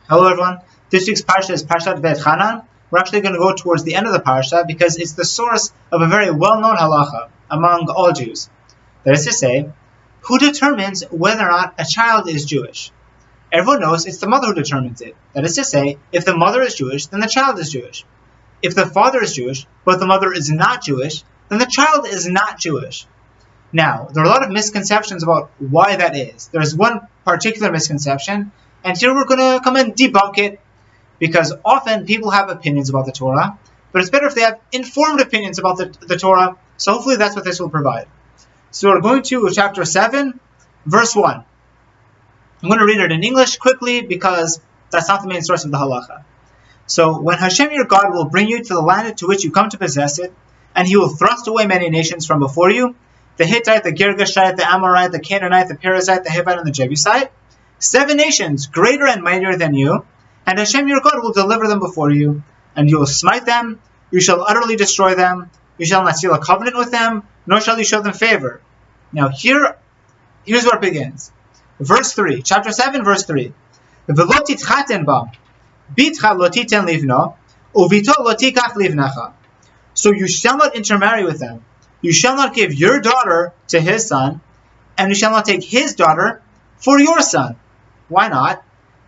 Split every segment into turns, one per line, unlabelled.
Hello everyone. This week's parsha is Parshat V'Etchanan. We're actually going to go towards the end of the parsha because it's the source of a very well-known halacha among all Jews. That is to say, who determines whether or not a child is Jewish? Everyone knows it's the mother who determines it. That is to say, if the mother is Jewish, then the child is Jewish. If the father is Jewish, but the mother is not Jewish, then the child is not Jewish. Now, there are a lot of misconceptions about why that is. There's one particular misconception, and here we're going to come and debunk it, because often people have opinions about the Torah, but it's better if they have informed opinions about the Torah, so hopefully that's what this will provide. So we're going to chapter 7, verse 1. I'm going to read it in English quickly, because that's not the main source of the halacha. So, when Hashem your God will bring you to the land to which you come to possess it, and he will thrust away many nations from before you, the Hittite, the Girgashite, the Amorite, the Canaanite, the Perizzite, the Hivite, and the Jebusite, 7 nations greater and mightier than you, and Hashem your God will deliver them before you, and you will smite them, you shall utterly destroy them, you shall not seal a covenant with them, nor shall you show them favor. Now here's where it begins. Verse 3, chapter 7, verse 3. V'lo titchaten ba, bitcha lo titen livno, uvito lo tikach livnecha. So you shall not intermarry with them. You shall not give your daughter to his son, and you shall not take his daughter for your son. Why not?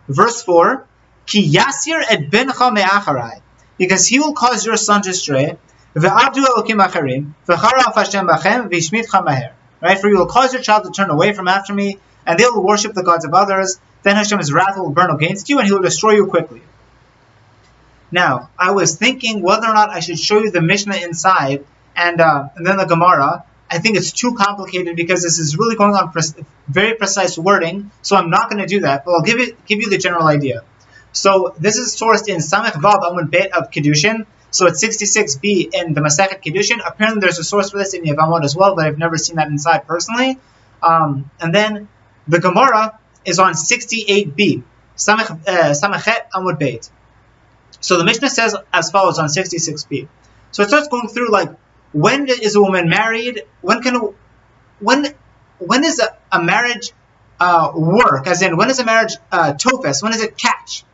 Verse 4, Ki yasir et bencha me'acharai, because he will cause your son to stray, ve'abdu elokim acharim, ve'charav Hashem bachem, ve'ishmitcha maher. Right? For you will cause your child to turn away from after me, and they will worship the gods of others. Then Hashem's wrath will burn against you, and he will destroy you quickly. Now, I was thinking whether or not I should show you the Mishna inside, and then the Gemara. I think it's too complicated because this is really going on very precise wording, so I'm not going to do that, but I'll give you the general idea. So this is sourced in Samech Vav Amud Bet of Kiddushin, so it's 66b in the Masechet Kiddushin. Apparently there's a source for this in Yevamot as well, but I've never seen that inside personally. And then the Gemara is on 68b, Samechet Amud Bet. So the Mishnah says as follows on 66b. So it starts going through like, when is a woman married? When is a marriage work? As in, when is a marriage tofes? When does it catch?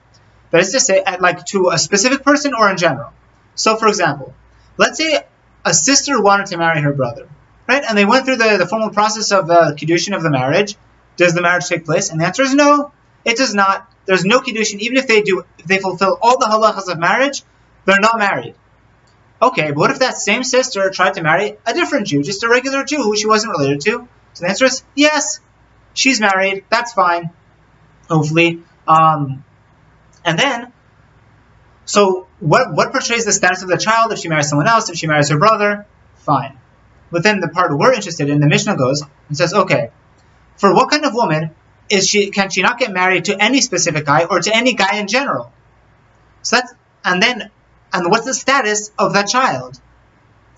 That is to say, to a specific person or in general. So, for example, let's say a sister wanted to marry her brother, right? And they went through the formal process of the Kiddushin of the marriage. Does the marriage take place? And the answer is no, it does not. There's no Kiddushin. Even if they fulfill all the halachas of marriage, they're not married. Okay, but what if that same sister tried to marry a different Jew, just a regular Jew who she wasn't related to? So the answer is yes, she's married, that's fine, hopefully. And then, so what portrays the status of the child if she marries someone else, if she marries her brother? Fine. But then the part we're interested in, the Mishnah goes and says, okay, for what kind of woman can she not get married to any specific guy or to any guy in general? So that's, and what's the status of that child?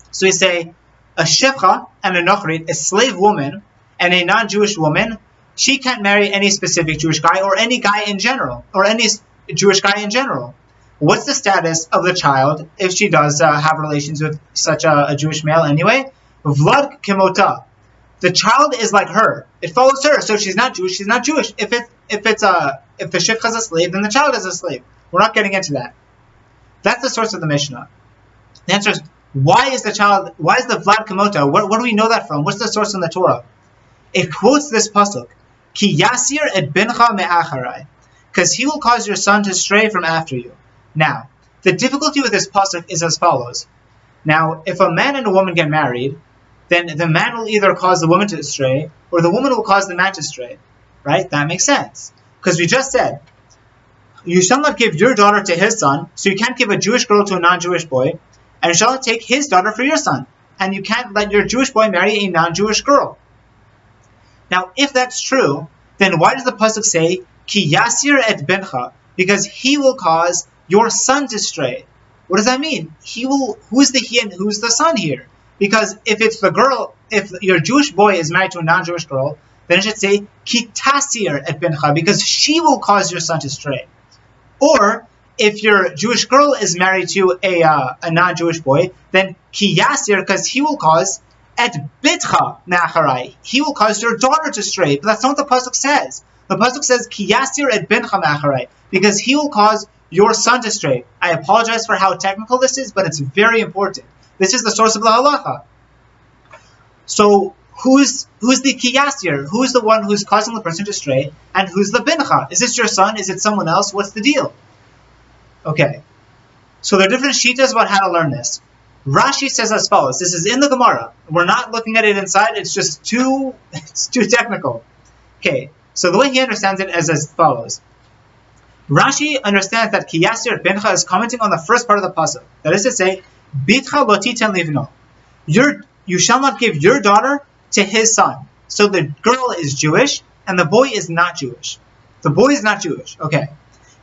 So we say, a shevcha and a nochrit, a slave woman and a non-Jewish woman, she can't marry any specific Jewish guy or any guy in general, or any Jewish guy in general. What's the status of the child if she does have relations with such a Jewish male anyway? Vlad kimota. The child is like her. It follows her. So if she's not Jewish, she's not Jewish. If the shevcha is a slave, then the child is a slave. We're not getting into that. That's the source of the Mishnah. The answer is, why is the Vlad Kamota? Where do we know that from? What's the source in the Torah? It quotes this pasuk, Ki yasir et bencha me'acharai, because he will cause your son to stray from after you. Now, the difficulty with this pasuk is as follows. Now, if a man and a woman get married, then the man will either cause the woman to stray, or the woman will cause the man to stray. Right? That makes sense. Because we just said, you shall not give your daughter to his son, so you can't give a Jewish girl to a non-Jewish boy, and you shall not take his daughter for your son, and you can't let your Jewish boy marry a non-Jewish girl. Now, if that's true, then why does the pasuk say, Ki yasir et bencha? Because he will cause your son to stray. What does that mean? Who's the he and who's the son here? Because if it's the girl, if your Jewish boy is married to a non-Jewish girl, then it should say, Ki tasir et bencha, because she will cause your son to stray. Or, if your Jewish girl is married to a non-Jewish boy, then ki yasir, because he will cause Et bitcha me'acharai. He will cause your daughter to stray. But that's not what the pasuk says. The pasuk says ki yasir et bincha me'acharai, because he will cause your son to stray. I apologize for how technical this is, but it's very important. This is the source of the halacha. So who's the kiyasir? Who's the one who's causing the person to stray? And who's the bincha? Is this your son? Is it someone else? What's the deal? Okay. So there are different shitas about how to learn this. Rashi says as follows. This is in the Gemara. We're not looking at it inside. It's just too technical. Okay. So the way he understands it is as follows. Rashi understands that kiyasir bincha is commenting on the first part of the pasuk. That is to say, bitcha lo titen livno. You shall not give your daughter to his son. So the girl is Jewish and the boy is not Jewish. The boy is not Jewish. Okay.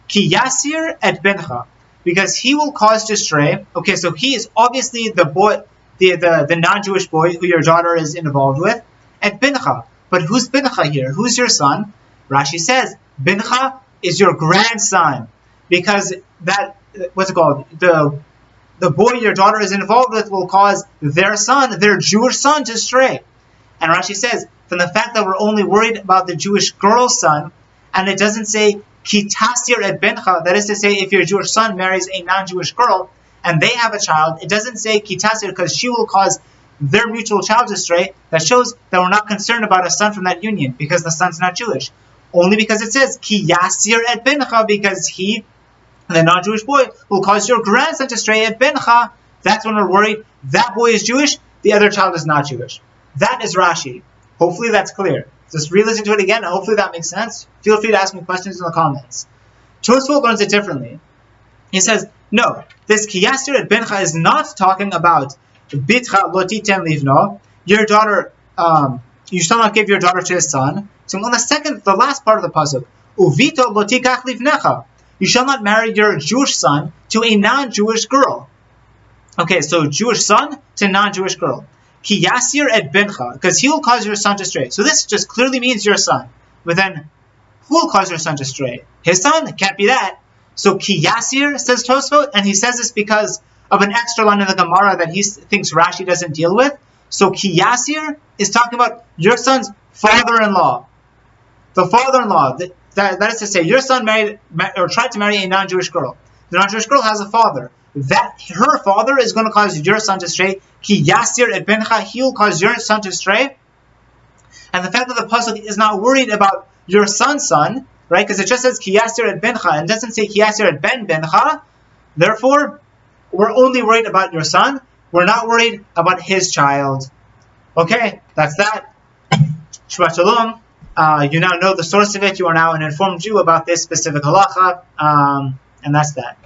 Kiyasir et bincha, because he will cause to stray. Okay, so he is obviously the boy, the non-Jewish boy who your daughter is involved with. Et bincha. But who's bincha here? Who's your son? Rashi says, bincha is your grandson, because that, what's it called? The boy your daughter is involved with will cause their son, their Jewish son, to stray. And Rashi says, from the fact that we're only worried about the Jewish girl's son, and it doesn't say kitasir et bencha, that is to say, if your Jewish son marries a non-Jewish girl and they have a child, it doesn't say kitasir because she will cause their mutual child to stray. That shows that we're not concerned about a son from that union because the son's not Jewish. Only because it says kiyasir et bencha, because he, the non-Jewish boy, will cause your grandson to stray at bencha. That's when we're worried that boy is Jewish, the other child is not Jewish. That is Rashi. Hopefully that's clear. Just re-listen to it again, and hopefully that makes sense. Feel free to ask me questions in the comments. Tosfot learns it differently. He says, no, this kiyasir et bencha is not talking about bitcha lo titen livno, your daughter, you shall not give your daughter to his son. So on the last part of the pasuk, uvito lo tikach livnecha, you shall not marry your Jewish son to a non-Jewish girl. Okay, so Jewish son to non-Jewish girl. Kiyasir et bencha, because he will cause your son to stray. So this just clearly means your son. But then, who will cause your son to stray? His son? It can't be that. So kiyasir, says Tosfot, and he says this because of an extra line in the Gemara that he thinks Rashi doesn't deal with. So kiyasir is talking about your son's father-in-law. The father-in-law, that is to say, your son married or tried to marry a non-Jewish girl. The non-Jewish girl has a father. That her father is going to cause your son to stray. Ki yasir et bencha, he will cause your son to stray. And the fact that the pasuk is not worried about your son's son, right? Because it just says ki yasir et bencha and doesn't say ki yasir et ben bencha. Therefore, we're only worried about your son. We're not worried about his child. Okay, that's that. Shabbat shalom. You now know the source of it. You are now an informed Jew about this specific halacha. And that's that.